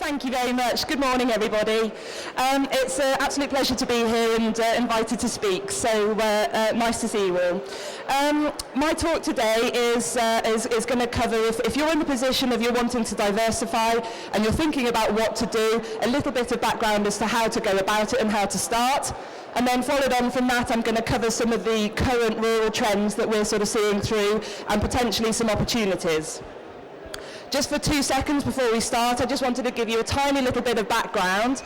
Thank you very much. Good morning, everybody. It's an absolute pleasure to be here and invited to speak, so nice to see you all. My talk today is going to cover, if you're in the position of you're wanting to diversify and you're thinking about what to do, a little bit of background as to how to go about it and how to start. And then followed on from that, I'm going to cover some of the current rural trends that we're sort of seeing through and potentially some opportunities. Just for 2 seconds before we start, I just wanted to give you a tiny little bit of background.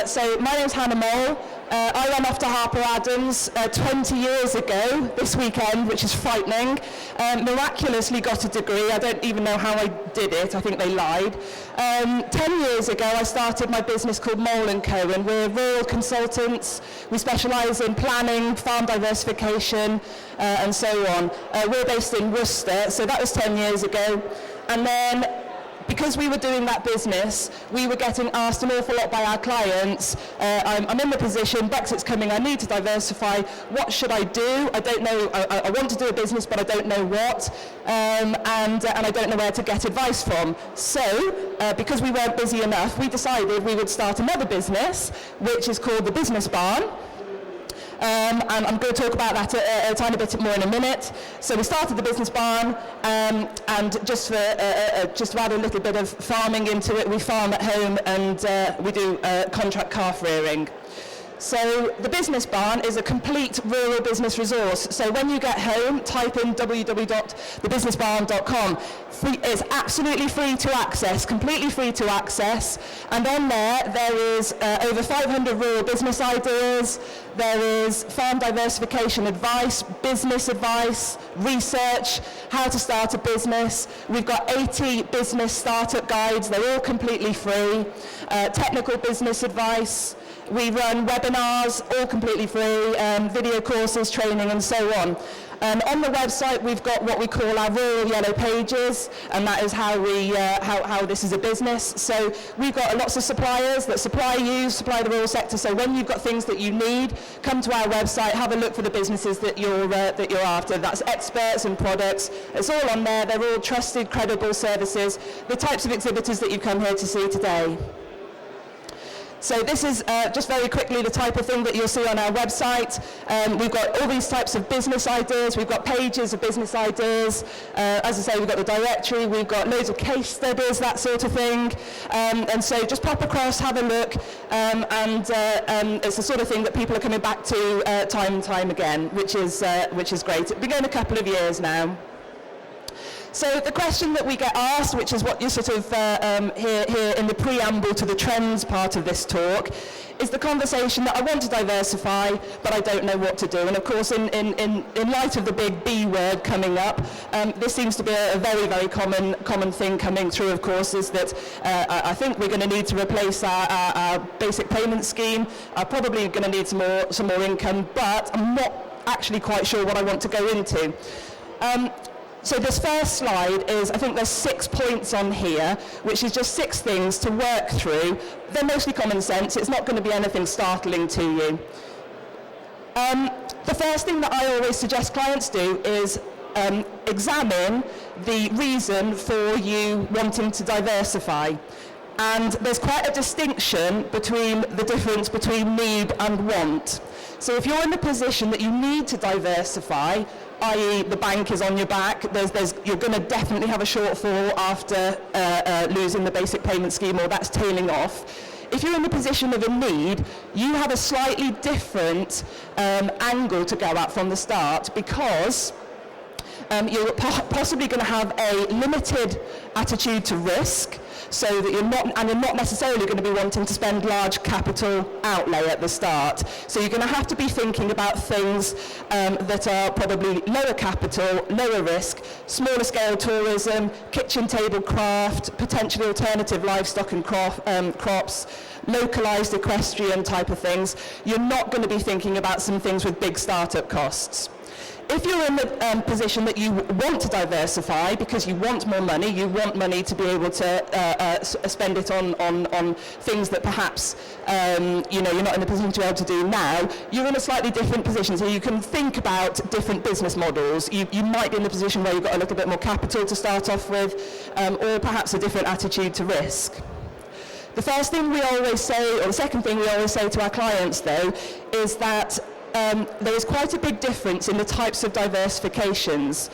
So my name's Hannah Moule. I ran off to Harper Adams 20 years ago this weekend, which is frightening. Miraculously got a degree. I don't even know how I did it. I think they lied. 10 years ago, I started my business called Moule & Co. And we're rural consultants. We specialise in planning, farm diversification, and so on. We're based in Worcester, so that was 10 years ago. And then, because we were doing that business, we were getting asked an awful lot by our clients, I'm in the position, Brexit's coming, I need to diversify, what should I do? I don't know, I want to do a business, but I don't know what, and I don't know where to get advice from. So, because we weren't busy enough, we decided we would start another business, which is called the Business Barn. And I'm going to talk about that a tiny bit more in a minute. So we started the Business Barn, and just to add a little bit of farming into it, we farm at home and we do contract calf rearing. So the Business Barn is a complete rural business resource. So when you get home, type in www.thebusinessbarn.com. It's absolutely free to access, completely free to access. And on there is over 500 rural business ideas. There is farm diversification advice, business advice, research, how to start a business. We've got 80 business startup guides. They're all completely free. Technical business advice. We run webinars, all completely free, video courses, training, and so on. On the website, we've got what we call our rural yellow pages, and that is how we how this is a business. So we've got lots of suppliers that supply the rural sector. So when you've got things that you need, come to our website, have a look for the businesses that you're after. That's experts and products. It's all on there. They're all trusted, credible services. The types of exhibitors that you've come here to see today. So this is just very quickly the type of thing that you'll see on our website. We've got all these types of business ideas. We've got pages of business ideas. As I say, we've got the directory. We've got loads of case studies, that sort of thing. And so just pop across, have a look. It's the sort of thing that people are coming back to time and time again, which is great. It's been going a couple of years now. So the question that we get asked, which is what you sort of hear in the preamble to the trends part of this talk, is the conversation that I want to diversify, but I don't know what to do. And of course, in light of the big B word coming up, this seems to be a very, very common thing coming through, of course, is that I think we're going to need to replace our basic payment scheme. I'm probably going to need some more income, but I'm not actually quite sure what I want to go into. So this first slide is, I think there's 6 points on here, which is just 6 things to work through. They're mostly common sense. It's not going to be anything startling to you. The first thing that I always suggest clients do is examine the reason for you wanting to diversify. And there's quite a distinction between the difference between need and want. So if you're in the position that you need to diversify, i.e. the bank is on your back, you're going to definitely have a shortfall after losing the basic payment scheme, or that's tailing off. If you're in the position of a need, you have a slightly different angle to go at from the start, because you're possibly going to have a limited attitude to risk, so that you're not necessarily going to be wanting to spend large capital outlay at the start. So you're going to have to be thinking about things that are probably lower capital, lower risk, smaller scale tourism, kitchen table craft, potentially alternative livestock and crops, localized equestrian type of things. You're not going to be thinking about some things with big startup costs. If you're in the position that you want to diversify because you want more money, you want money to be able to spend it on things that perhaps you're not in the position to be able to do now, you're in a slightly different position. So you can think about different business models. You might be in the position where you've got a little bit more capital to start off with, or perhaps a different attitude to risk. The first thing we always say, or the second thing we always say to our clients though, is that there is quite a big difference in the types of diversifications.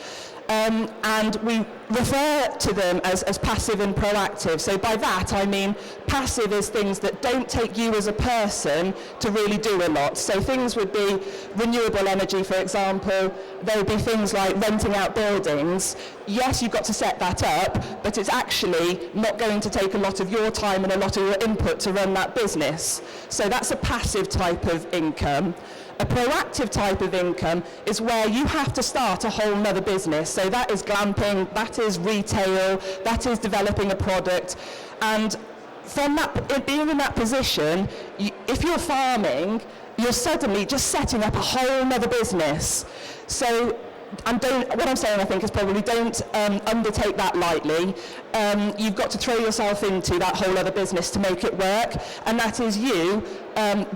And we refer to them as passive and proactive. So by that I mean passive is things that don't take you as a person to really do a lot. So things would be renewable energy, for example. There would be things like renting out buildings. Yes, you've got to set that up, but it's actually not going to take a lot of your time and a lot of your input to run that business. So that's a passive type of income. A proactive type of income is where you have to start a whole nother business. So that is glamping, that is retail, that is developing a product. And from that, being in that position, if you're farming, you're suddenly just setting up a whole nother business. So, and what I'm saying, I think, is probably don't undertake that lightly. You've got to throw yourself into that whole other business to make it work, and that is you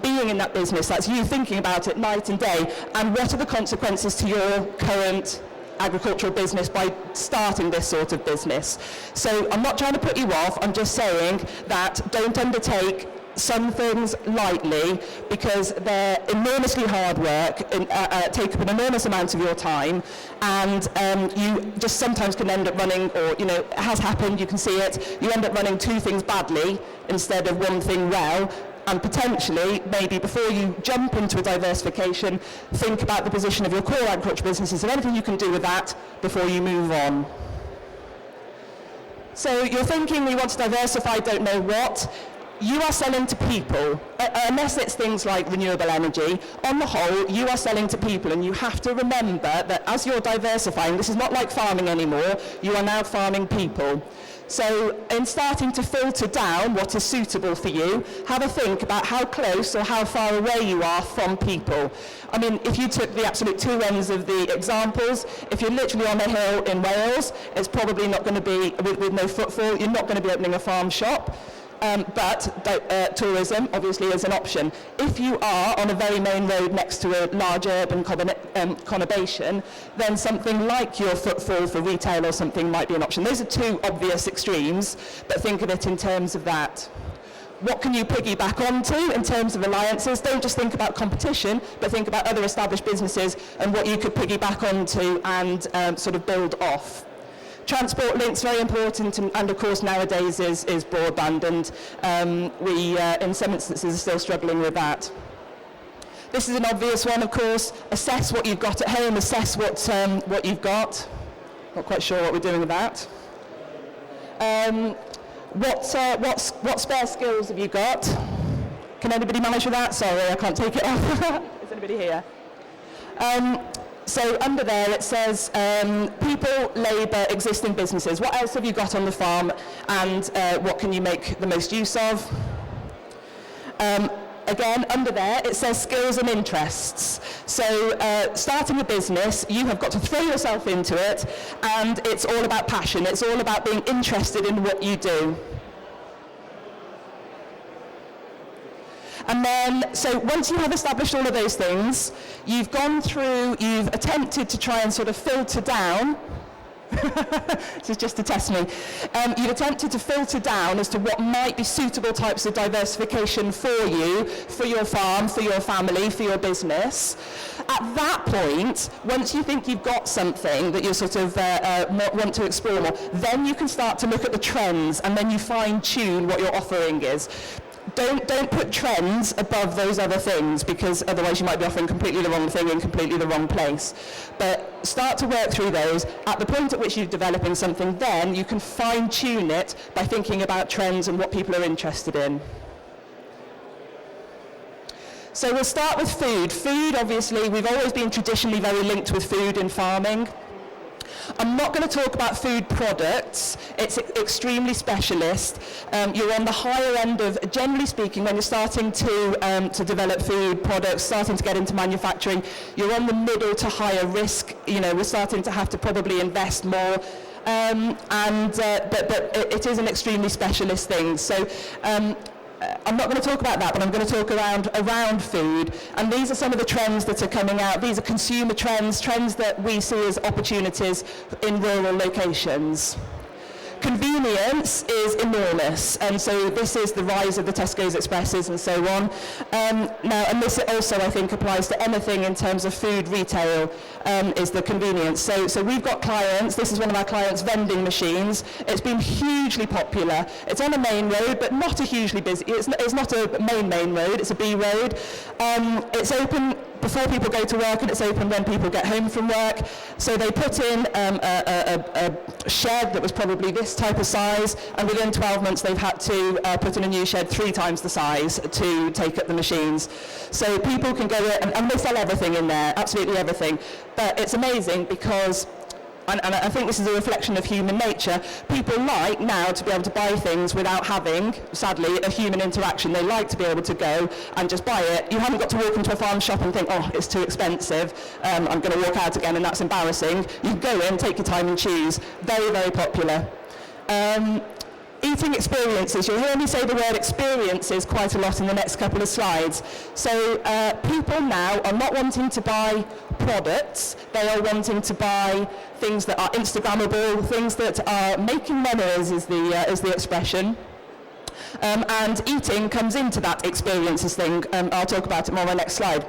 being in that business. That's you thinking about it night and day, and what are the consequences to your current agricultural business by starting this sort of business. So I'm not trying to put you off, I'm just saying that don't undertake some things lightly, because they're enormously hard work, take up an enormous amount of your time, and you just sometimes can end up running, or it has happened, you can see it, you end up running two things badly instead of one thing well. And potentially, maybe before you jump into a diversification, think about the position of your core agriculture businesses and anything you can do with that before you move on. So you're thinking you want to diversify, don't know what. You are selling to people, unless it's things like renewable energy. On the whole, you are selling to people, and you have to remember that as you're diversifying, this is not like farming anymore, you are now farming people. So in starting to filter down what is suitable for you, have a think about how close or how far away you are from people. I mean, if you took the absolute two ends of the examples, if you're literally on a hill in Wales, it's probably not going to be, with no footfall, you're not going to be opening a farm shop. But tourism obviously is an option. If you are on a very main road next to a large urban conurbation, then something like your footfall for retail or something might be an option. Those are two obvious extremes, but think of it in terms of that. What can you piggyback onto in terms of alliances? Don't just think about competition, but think about other established businesses and what you could piggyback onto and sort of build off. Transport links, very important, and of course nowadays is broadband, and we in some instances are still struggling with that. This is an obvious one, of course. Assess what you've got at home, assess what you've got. Not quite sure what we're doing with that. What spare skills have you got? Can anybody manage with that? Sorry, I can't take it off. Is anybody here? So under there it says people, labour, existing businesses. What else have you got on the farm, and what can you make the most use of? Again, under there it says skills and interests. So starting a business, you have got to throw yourself into it, and it's all about passion. It's all about being interested in what you do. And then, so once you have established all of those things, you've gone through, you've attempted to try and sort of filter down, this is just to test me, you've attempted to filter down as to what might be suitable types of diversification for you, for your farm, for your family, for your business. At that point, once you think you've got something that you sort of want to explore more, then you can start to look at the trends, and then you fine-tune what your offering is. Don't put trends above those other things, because otherwise you might be offering completely the wrong thing in completely the wrong place. But start to work through those. At the point at which you're developing something, then you can fine-tune it by thinking about trends and what people are interested in. So we'll start with food. Food, obviously, we've always been traditionally very linked with food in farming. I'm not going to talk about food products. It's extremely specialist. You're on the higher end of, generally speaking, when you're starting to develop food products, starting to get into manufacturing, you're on the middle to higher risk. We're starting to have to probably invest more. But it is an extremely specialist thing. So I'm not going to talk about that, but I'm going to talk around food. And these are some of the trends that are coming out. These are consumer trends that we see as opportunities in rural locations. Convenience is enormous, and so this is the rise of the Tesco's Expresses and so on. Now, and this also, I think, applies to anything in terms of food retail, is the convenience. So we've got clients, this is one of our clients' vending machines. It's been hugely popular. It's on a main road, but not a hugely busy, it's not a main road, it's a B road. It's open before people go to work, and it's open when people get home from work. So they put in a shed that was probably this type of size, and within 12 months they've had to put in a new shed 3 times the size to take up the machines. So people can go in, and they sell everything in there, absolutely everything. But it's amazing because, and I think this is a reflection of human nature, people like now to be able to buy things without having, sadly, a human interaction. They like to be able to go and just buy it. You haven't got to walk into a farm shop and think, oh, it's too expensive, I'm going to walk out again and that's embarrassing. You can go in, take your time and choose. Very, very popular. Eating experiences. You'll hear me say the word experiences quite a lot in the next couple of slides. So people now are not wanting to buy products, they are wanting to buy things that are Instagrammable, things that are making memories is the expression. And eating comes into that experiences thing. I'll talk about it more on my next slide.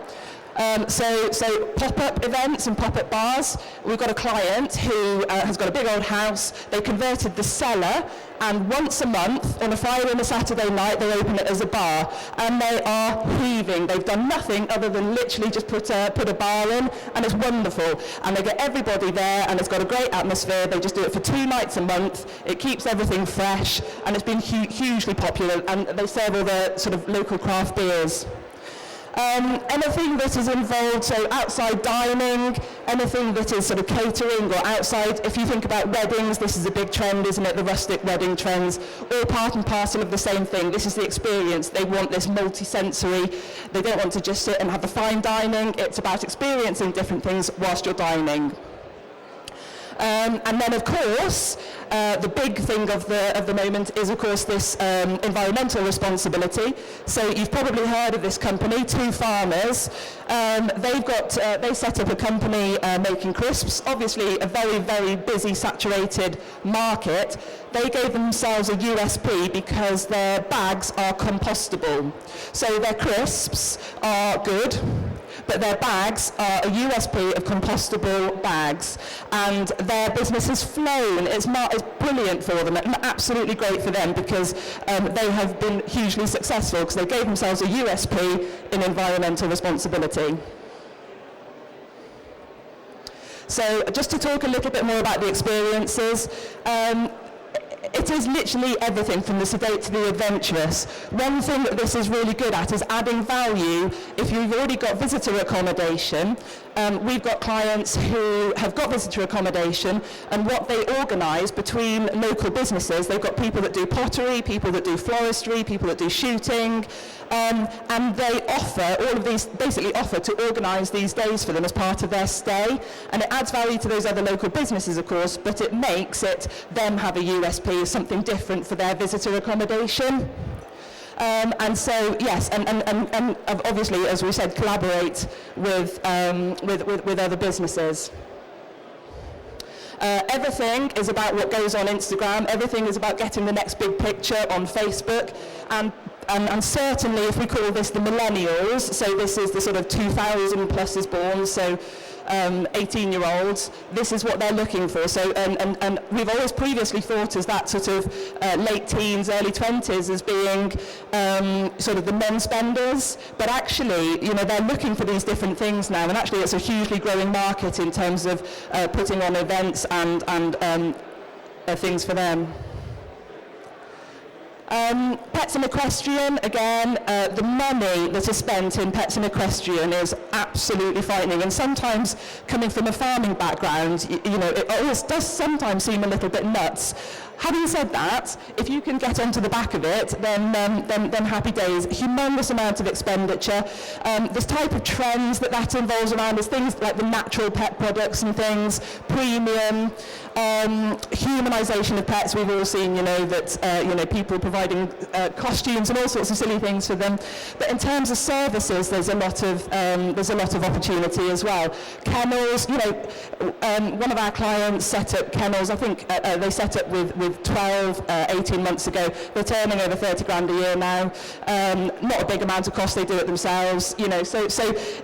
So pop-up events and pop-up bars. We've got a client who has got a big old house. They converted the cellar, and once a month, on a Friday and a Saturday night, they open it as a bar, and they are heaving. They've done nothing other than literally just put a bar in, and it's wonderful. And they get everybody there, and it's got a great atmosphere. They just do it for 2 nights a month. It keeps everything fresh, and it's been hugely popular, and they serve all the sort of local craft beers. Anything that is involved, so outside dining, anything that is sort of catering or outside. If you think about weddings, this is a big trend, isn't it? The rustic wedding trends, all part and parcel of the same thing. This is the experience. They want this multi-sensory. They don't want to just sit and have the fine dining. It's about experiencing different things whilst you're dining. And then, of course, the big thing of the moment is, of course, this environmental responsibility. So you've probably heard of this company, Two Farmers. They set up a company making crisps. Obviously, a very, very busy, saturated market. They gave themselves a USP because their bags are compostable. So their crisps are good, but their bags are a USP of compostable bags, and their business has flown. It's brilliant for them, and absolutely great for them, because they have been hugely successful because they gave themselves a USP in environmental responsibility. So just to talk a little bit more about the experiences, it is literally everything from the sedate to the adventurous. One thing that this is really good at is adding value. If you've already got visitor accommodation, we've got clients who have got visitor accommodation, and what they organise between local businesses, they've got people that do pottery, people that do floristry, people that do shooting, and they offer, all of these basically offer to organise these days for them as part of their stay, and it adds value to those other local businesses, of course, but it makes them have a USP, something different for their visitor accommodation. And so, yes, and obviously, as we said, collaborate with other businesses. Everything is about what goes on Instagram. Everything is about getting the next big picture on Facebook. And certainly, if we call this the millennials, so this is the sort of 2000 plus is born, so 18-year-olds, this is what they're looking for. So, and we've always previously thought as that sort of late teens, early 20s as being sort of the non-spenders, but actually, you know, they're looking for these different things now, and actually it's a hugely growing market in terms of putting on events and things for them. Pets and equestrian, again, the money that is spent in pets and equestrian is absolutely frightening, and sometimes coming from a farming background, you know, it always does sometimes seem a little bit nuts. Having said that, if you can get onto the back of it, then happy days. Humongous amount of expenditure. This type of trends that involves around is things like the natural pet products and things, premium, humanisation of pets. We've all seen, you know, that you know, people providing costumes and all sorts of silly things for them. But in terms of services, there's a lot of opportunity as well. Kennels, you know, one of our clients set up kennels. I think they set up with 12, 18 months ago. They're turning over 30 grand a year now. Not a big amount of cost, they do it themselves. You know, so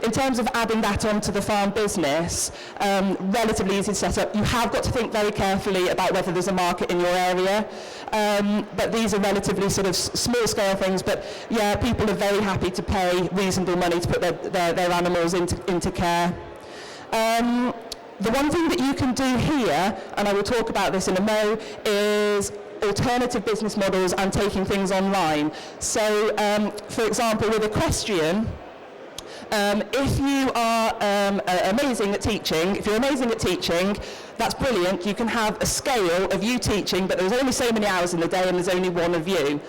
in terms of adding that onto the farm business, relatively easy to set up. You have got to think very carefully about whether there's a market in your area. But these are relatively sort of small scale things, but yeah, people are very happy to pay reasonable money to put their animals into care. The one thing that you can do here, and I will talk about this in a mo, is alternative business models and taking things online. So, for example, with equestrian, if you are amazing at teaching, that's brilliant. You can have a scale of you teaching, but there's only so many hours in the day and there's only one of you.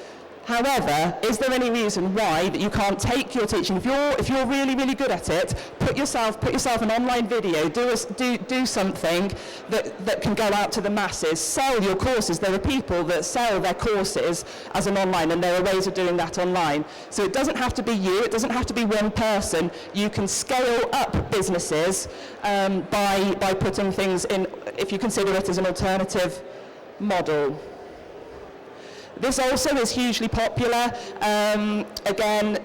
However, is there any reason why that you can't take your teaching? If you're really, really good at it, put yourself an online video, do something that can go out to the masses. Sell your courses. There are people that sell their courses as an online, and there are ways of doing that online. So it doesn't have to be you. It doesn't have to be one person. You can scale up businesses by putting things in, if you consider it as an alternative model. This also is hugely popular. Again,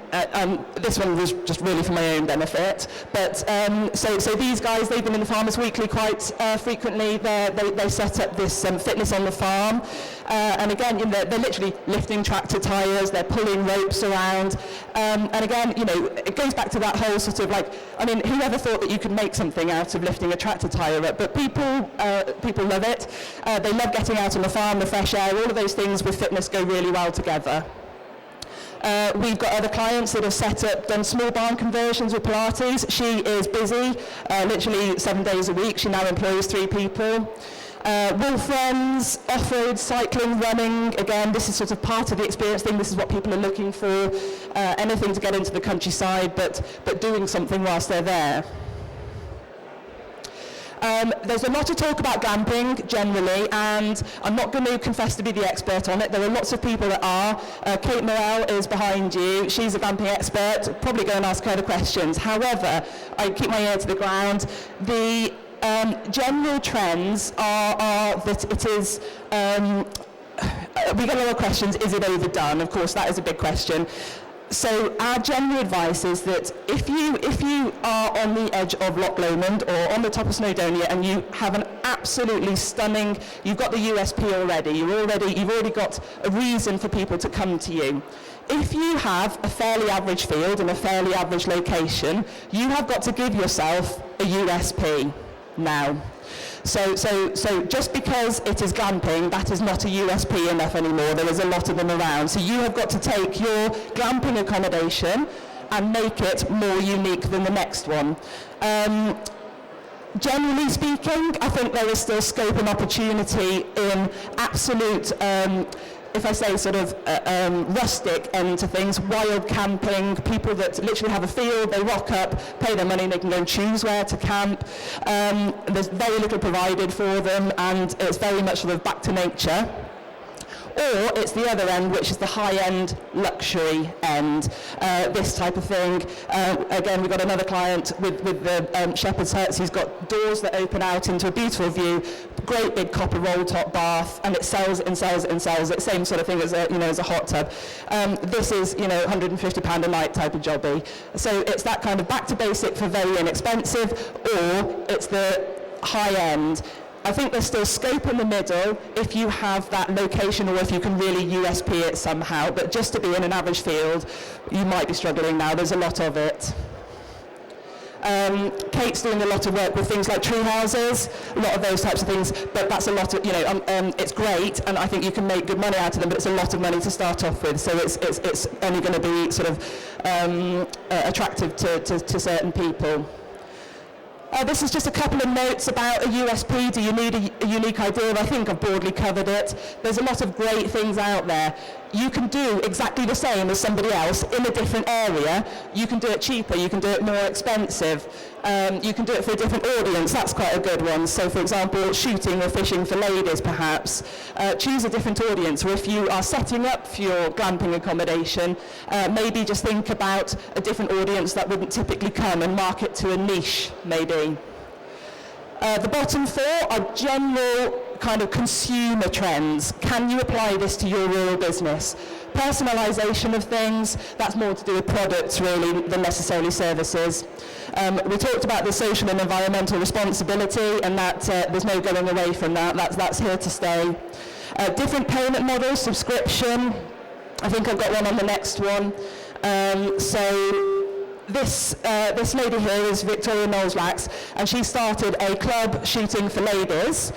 this one was just really for my own benefit. But so these guys, they've been in the Farmers Weekly quite frequently. They set up this fitness on the farm. And again, you know, they're literally lifting tractor tyres, they're pulling ropes around. And again, you know, it goes back to that whole sort of like, I mean, whoever thought that you could make something out of lifting a tractor tyre up? But people love it. They love getting out on the farm, the fresh air, all of those things with fitness go really well together. We've got other clients that have done small barn conversions with Pilates. She is busy, literally 7 days a week. She now employs 3 people. Wolf runs, off-road cycling, running, again, this is sort of part of the experience thing. This is what people are looking for. Anything to get into the countryside, but doing something whilst they're there. There's a lot of talk about glamping generally, and I'm not going to confess to be the expert on it. There are lots of people that are. Kate Moule is behind you. She's a glamping expert. Probably go and ask her the questions. However, I keep my ear to the ground. The general trends are that it is, we get a lot of questions, is it overdone? Of course, that is a big question. So our general advice is that if you are on the edge of Loch Lomond or on the top of Snowdonia and you have an absolutely stunning, you've got the USP already, you've already got a reason for people to come to you. If you have a fairly average field and a fairly average location, you have got to give yourself a USP now. So just because it is glamping, that is not a USP enough anymore. There is a lot of them around. So you have got to take your glamping accommodation and make it more unique than the next one. Generally speaking, I think there is still scope and opportunity in absolute, if I say sort of rustic end to things, wild camping, people that literally have a field, they rock up, pay their money, and they can go and choose where to camp. There's very little provided for them, and it's very much sort of back to nature. Or it's the other end, which is the high-end luxury end, this type of thing. Again, we've got another client with the shepherd's huts. He's got doors that open out into a beautiful view, great big copper roll-top bath, and it sells it and sells it and sells it. Same sort of thing as a hot tub. This is, you know, £150 a night type of jobby. So it's that kind of back to basic for very inexpensive, or it's the high end. I think there's still scope in the middle if you have that location or if you can really USP it somehow, but just to be in an average field, you might be struggling now. There's a lot of it. Kate's doing a lot of work with things like tree houses, a lot of those types of things, but that's a lot of, you know, it's great, and I think you can make good money out of them, but it's a lot of money to start off with, so it's only going to be sort of attractive to certain people. This is just a couple of notes about a USP. Do you need a unique idea? I think I've broadly covered it. There's a lot of great things out there. You can do exactly the same as somebody else in a different area. You can do it cheaper, you can do it more expensive. You can do it for a different audience. That's quite a good one. So for example, shooting or fishing for ladies perhaps. Choose a different audience, or if you are setting up for your glamping accommodation, maybe just think about a different audience that wouldn't typically come and market to a niche maybe. The bottom 4 are general kind of consumer trends. Can you apply this to your rural business? Personalisation of things, that's more to do with products really than necessarily services. We talked about the social and environmental responsibility, and that there's no going away from that. That's here to stay. Different payment models, subscription. I think I've got one on the next one. This lady here is Victoria Knowles-Wax, and she started a club shooting for ladies,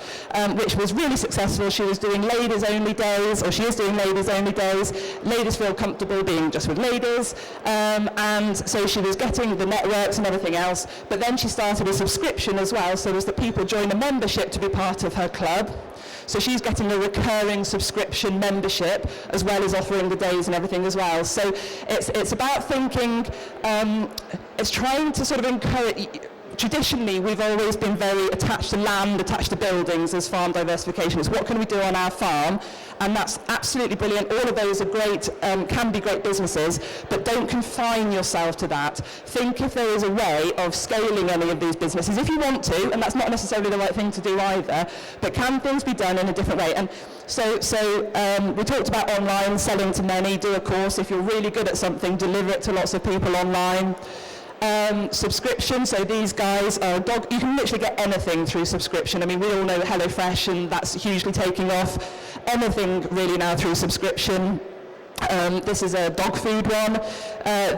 which was really successful. She was doing ladies only days, or she is doing ladies only days. Ladies feel comfortable being just with ladies, and so she was getting the networks and everything else, but then she started a subscription as well, so as that people join a membership to be part of her club. So she's getting a recurring subscription membership as well as offering the days and everything as well. So it's about thinking, it's trying to sort of encourage. Traditionally, we've always been very attached to land, attached to buildings as farm diversification. It's what can we do on our farm? And that's absolutely brilliant. All of those are great, can be great businesses, but don't confine yourself to that. Think if there is a way of scaling any of these businesses, if you want to, and that's not necessarily the right thing to do either, but can things be done in a different way? And so we talked about online, selling to many, do a course. If you're really good at something, deliver it to lots of people online. Subscription, so these guys are you can literally get anything through subscription. I mean, we all know HelloFresh, and that's hugely taking off. Anything really now through subscription. This is a dog food one.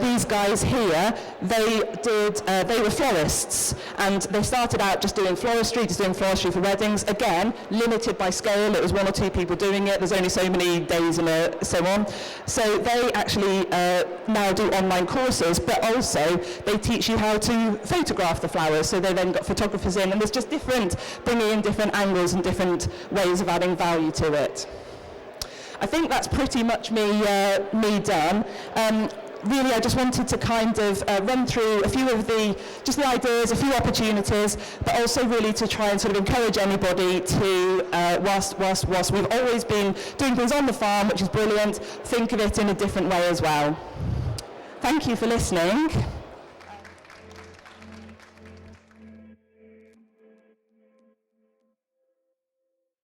These guys here, they were florists, and they started out just doing floristry for weddings. Again, limited by scale. It was 1 or 2 people doing it. There's only so many days and so on. So they actually now do online courses, but also they teach you how to photograph the flowers. So they then got photographers in, and there's just bringing in different angles and different ways of adding value to it. I think that's pretty much me done. Really, I just wanted to kind of run through a few of the ideas, a few opportunities, but also really to try and sort of encourage anybody to, whilst we've always been doing things on the farm, which is brilliant, think of it in a different way as well. Thank you for listening.